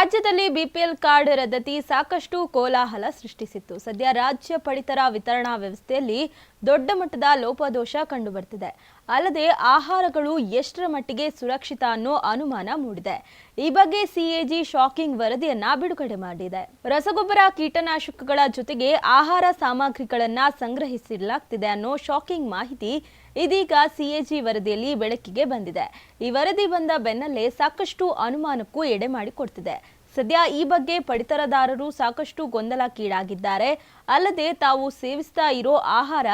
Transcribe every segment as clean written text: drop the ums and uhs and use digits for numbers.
ರಾಜ್ಯದಲ್ಲಿ BPL card ರದ್ದತಿ ಸಾಕಷ್ಟು ಕೋಲಾಹಲ ಸೃಷ್ಟಿಸಿತ್ತು. ಸದ್ಯ ರಾಜ್ಯ ಪಡಿತರ ವಿತರಣಾ ವ್ಯವಸ್ಥೆಯಲ್ಲಿ ದೊಡ್ಡ ಮಟ್ಟದ ಲೋಪದೋಷ ಕಂಡುಬರ್ತಿದೆ. ಅಲ್ಲದೆ ಆಹಾರಗಳು ಎಷ್ಟರ ಮಟ್ಟಿಗೆ ಸುರಕ್ಷಿತ ಅನ್ನೋ ಅನುಮಾನ ಮೂಡಿದೆ. ಈ ಬಗ್ಗೆ ಸಿಎಜಿ ಶಾಕಿಂಗ್ ವರದಿಯನ್ನ ಬಿಡುಗಡೆ ಮಾಡಿದೆ. ರಸಗೊಬ್ಬರ, ಕೀಟನಾಶಕಗಳ ಜೊತೆಗೆ ಆಹಾರ ಸಾಮಗ್ರಿಗಳನ್ನ ಸಂಗ್ರಹಿಸಲಾಗ್ತಿದೆ ಅನ್ನೋ ಶಾಕಿಂಗ್ ಮಾಹಿತಿ ಇದೀಗ ಸಿಎಜಿ ವರದಿಯಲ್ಲಿ ಬೆಳಕಿಗೆ ಬಂದಿದೆ. ಈ ವರದಿ ಬಂದ ಬೆನ್ನಲ್ಲೇ ಸಾಕಷ್ಟು ಅನುಮಾನಕ್ಕೂ ಎಡೆ ಮಾಡಿಕೊಡ್ತಿದೆ. ಸದ್ಯ ಈ ಬಗ್ಗೆ ಪಡಿತರದಾರರು ಸಾಕಷ್ಟು ಗೊಂದಲಕ್ಕೀಡಾಗಿದ್ದಾರೆ. ಅಲ್ಲದೆ ತಾವು ಸೇವಿಸ್ತಾ ಇರೋ ಆಹಾರ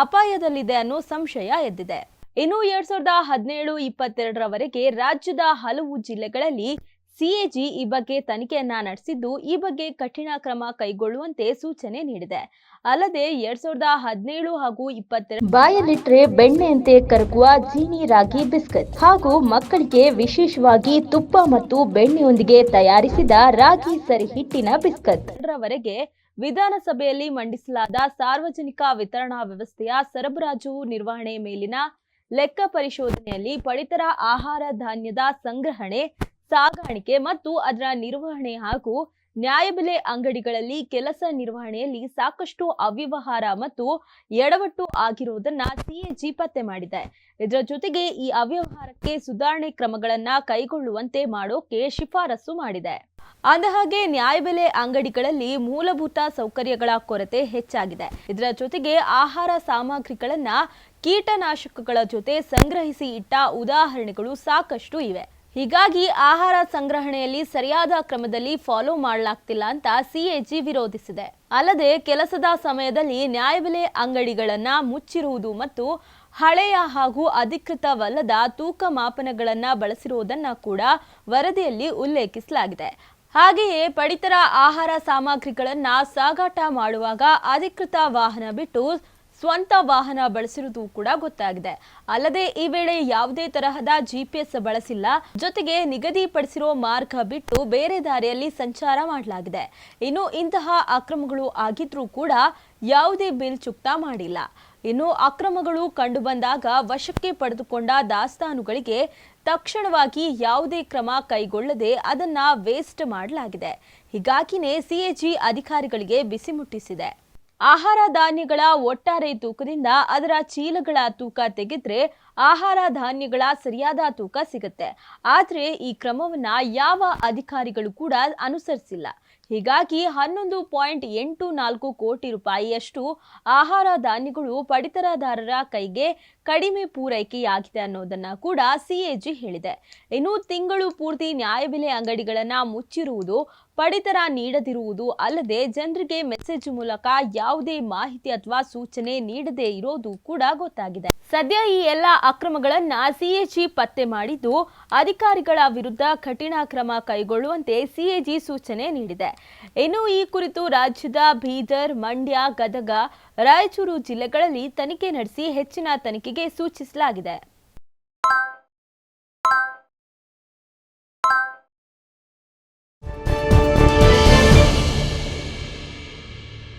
ಅಪಾಯದಲ್ಲಿದೆ ಅನ್ನೋ ಸಂಶಯ ಎದ್ದಿದೆ. ಇನ್ನು 2017-22ರವರೆಗೆ ರಾಜ್ಯದ ಹಲವು ಜಿಲ್ಲೆಗಳಲ್ಲಿ ಸಿಎಜಿ ಈ ಬಗ್ಗೆ ತನಿಖೆಯನ್ನ ನಡೆಸಿದ್ದು, ಈ ಬಗ್ಗೆ ಕಠಿಣ ಕ್ರಮ ಕೈಗೊಳ್ಳುವಂತೆ ಸೂಚನೆ ನೀಡಿದೆ. ಅಲ್ಲದೆ 2017 ಹಾಗೂ 22 ಬಾಯಲ್ಲಿಟ್ರೆ ಬೆಣ್ಣೆಯಂತೆ ಕರಗುವ ಜೀನಿ ರಾಗಿ ಬಿಸ್ಕತ್ ಹಾಗೂ ಮಕ್ಕಳಿಗೆ ವಿಶೇಷವಾಗಿ ತುಪ್ಪ ಮತ್ತು ಬೆಣ್ಣೆಯೊಂದಿಗೆ ತಯಾರಿಸಿದ ರಾಗಿ ಸರಿ ಹಿಟ್ಟಿನ ಬಿಸ್ಕತ್ ರವರೆಗೆ ವಿಧಾನಸಭೆಯಲ್ಲಿ ಮಂಡಿಸಲಾದ ಸಾರ್ವಜನಿಕ ವಿತರಣಾ ವ್ಯವಸ್ಥೆಯ ಸರಬರಾಜು ನಿರ್ವಹಣೆ ಮೇಲಿನ ಲೆಕ್ಕ ಪರಿಶೋಧನೆಯಲ್ಲಿ ಪಡಿತರ ಆಹಾರ ಧಾನ್ಯದ ಸಂಗ್ರಹಣೆ, ಸಾಗಾಣಿಕೆ ಮತ್ತು ಅದರ ನಿರ್ವಹಣೆ ಹಾಗೂ ನ್ಯಾಯಬೆಲೆ ಅಂಗಡಿಗಳಲ್ಲಿ ಕೆಲಸ ನಿರ್ವಹಣೆಯಲ್ಲಿ ಸಾಕಷ್ಟು ಅವ್ಯವಹಾರ ಮತ್ತು ಎಡವಟ್ಟು ಆಗಿರುವುದನ್ನ ಸಿಎಜಿ ಪತ್ತೆ ಮಾಡಿದೆ. ಇದರ ಜೊತೆಗೆ ಈ ಅವ್ಯವಹಾರಕ್ಕೆ ಸುಧಾರಣೆ ಕ್ರಮಗಳನ್ನ ಕೈಗೊಳ್ಳುವಂತೆ ಮಾಡೋಕೆ ಶಿಫಾರಸು ಮಾಡಿದೆ. ಅಂದಹಾಗೆ ನ್ಯಾಯಬೆಲೆ ಅಂಗಡಿಗಳಲ್ಲಿ ಮೂಲಭೂತ ಸೌಕರ್ಯಗಳ ಕೊರತೆ ಹೆಚ್ಚಾಗಿದೆ. ಇದರ ಜೊತೆಗೆ ಆಹಾರ ಸಾಮಗ್ರಿಗಳನ್ನ ಕೀಟನಾಶಕಗಳ ಜೊತೆ ಸಂಗ್ರಹಿಸಿ ಇಟ್ಟ ಉದಾಹರಣೆಗಳು ಸಾಕಷ್ಟು ಇವೆ. ಹೀಗಾಗಿ ಆಹಾರ ಸಂಗ್ರಹಣೆಯಲ್ಲಿ ಸರಿಯಾದ ಕ್ರಮದಲ್ಲಿ ಫಾಲೋ ಮಾಡಲಾಗ್ತಿಲ್ಲ ಅಂತ ಸಿಎಜಿ ವಿರೋಧಿಸಿದೆ. ಅಲ್ಲದೆ ಕೆಲಸದ ಸಮಯದಲ್ಲಿ ನ್ಯಾಯಬೆಲೆ ಅಂಗಡಿಗಳನ್ನ ಮುಚ್ಚಿರುವುದು ಮತ್ತು ಹಳೆಯ ಹಾಗೂ ಅಧಿಕೃತವಲ್ಲದ ತೂಕ ಮಾಪನಗಳನ್ನ ಬಳಸಿರುವುದನ್ನ ಕೂಡ ವರದಿಯಲ್ಲಿ ಉಲ್ಲೇಖಿಸಲಾಗಿದೆ. ಹಾಗೆಯೇ ಪಡಿತರ ಆಹಾರ ಸಾಮಗ್ರಿಗಳನ್ನ ಸಾಗಾಟ ಮಾಡುವಾಗ ಅಧಿಕೃತ ವಾಹನ ಬಿಟ್ಟು ಸ್ವಂತ ವಾಹನ ಬಳಸಿರುವುದು ಕೂಡ ಗೊತ್ತಾಗಿದೆ. ಅಲ್ಲದೆ ಈ ವೇಳೆ ಯಾವುದೇ ತರಹದ GPS ಬಳಸಿಲ್ಲ. ಜೊತೆಗೆ ನಿಗದಿಪಡಿಸಿರೋ ಮಾರ್ಗ ಬಿಟ್ಟು ಬೇರೆ ದಾರಿಯಲ್ಲಿ ಸಂಚಾರ ಮಾಡಲಾಗಿದೆ. ಇನ್ನು ಇಂತಹ ಅಕ್ರಮಗಳು ಆಗಿದ್ರೂ ಕೂಡ ಯಾವುದೇ ಬಿಲ್ ಚುಕ್ತಾ ಮಾಡಿಲ್ಲ. ಇನ್ನು ಅಕ್ರಮಗಳು ಕಂಡುಬಂದಾಗ ವಶಕ್ಕೆ ಪಡೆದುಕೊಂಡ ದಾಸ್ತಾನುಗಳಿಗೆ ತಕ್ಷಣವಾಗಿ ಯಾವುದೇ ಕ್ರಮ ಕೈಗೊಳ್ಳದೆ ಅದನ್ನ ವೇಸ್ಟ್ ಮಾಡಲಾಗಿದೆ. ಹೀಗಾಗಿನೇ ಸಿಎಜಿ ಅಧಿಕಾರಿಗಳಿಗೆ ಬಿಸಿ ಮುಟ್ಟಿಸಿದೆ. ಆಹಾರ ಧಾನ್ಯಗಳ ಒಟ್ಟಾರೆ ತೂಕದಿಂದ ಅದರ ಚೀಲಗಳ ತೂಕ ತೆಗೆದ್ರೆ ಆಹಾರ ಧಾನ್ಯಗಳ ಸರಿಯಾದ ತೂಕ ಸಿಗುತ್ತೆ. ಆದ್ರೆ ಈ ಕ್ರಮವನ್ನ ಯಾವ ಅಧಿಕಾರಿಗಳು ಕೂಡ ಅನುಸರಿಸಿಲ್ಲ. ಹೀಗಾಗಿ 11.84 ಕೋಟಿ ರೂಪಾಯಿಯಷ್ಟು ಆಹಾರ ಧಾನ್ಯಗಳು ಪಡಿತರದಾರರ ಕೈಗೆ ಕಡಿಮೆ ಪೂರೈಕೆಯಾಗಿದೆ ಅನ್ನೋದನ್ನ ಕೂಡ ಸಿಎಜಿ ಹೇಳಿದೆ. ಇನ್ನು ತಿಂಗಳು ಪೂರ್ತಿ ನ್ಯಾಯಬೆಲೆ ಅಂಗಡಿಗಳನ್ನ ಮುಚ್ಚಿರುವುದು, ಪಡಿತರ ನೀಡದಿರುವುದು ಅಲ್ಲದೆ ಜನರಿಗೆ ಮೆಸೇಜ್ ಮೂಲಕ ಯಾವುದೇ ಮಾಹಿತಿ ಅಥವಾ ಸೂಚನೆ ನೀಡದೇ ಇರೋದು ಕೂಡ ಗೊತ್ತಾಗಿದೆ. ಸದ್ಯ ಈ ಎಲ್ಲ ಅಕ್ರಮಗಳನ್ನ ಸಿಎಜಿ ಪತ್ತೆ ಮಾಡಿದ್ದು, ಅಧಿಕಾರಿಗಳ ವಿರುದ್ಧ ಕಠಿಣ ಕ್ರಮ ಕೈಗೊಳ್ಳುವಂತೆ ಸಿಎಜಿ ಸೂಚನೆ ನೀಡಿದೆ. ಇನ್ನು ಈ ಕುರಿತು ರಾಜ್ಯದ ಬೀದರ್, ಮಂಡ್ಯ, ಗದಗ, ರಾಯಚೂರು ಜಿಲ್ಲೆಗಳಲ್ಲಿ ತನಿಖೆ ನಡೆಸಿ ಹೆಚ್ಚಿನ ತನಿಖೆಗೆ ಸೂಚಿಸಲಾಗಿದೆ.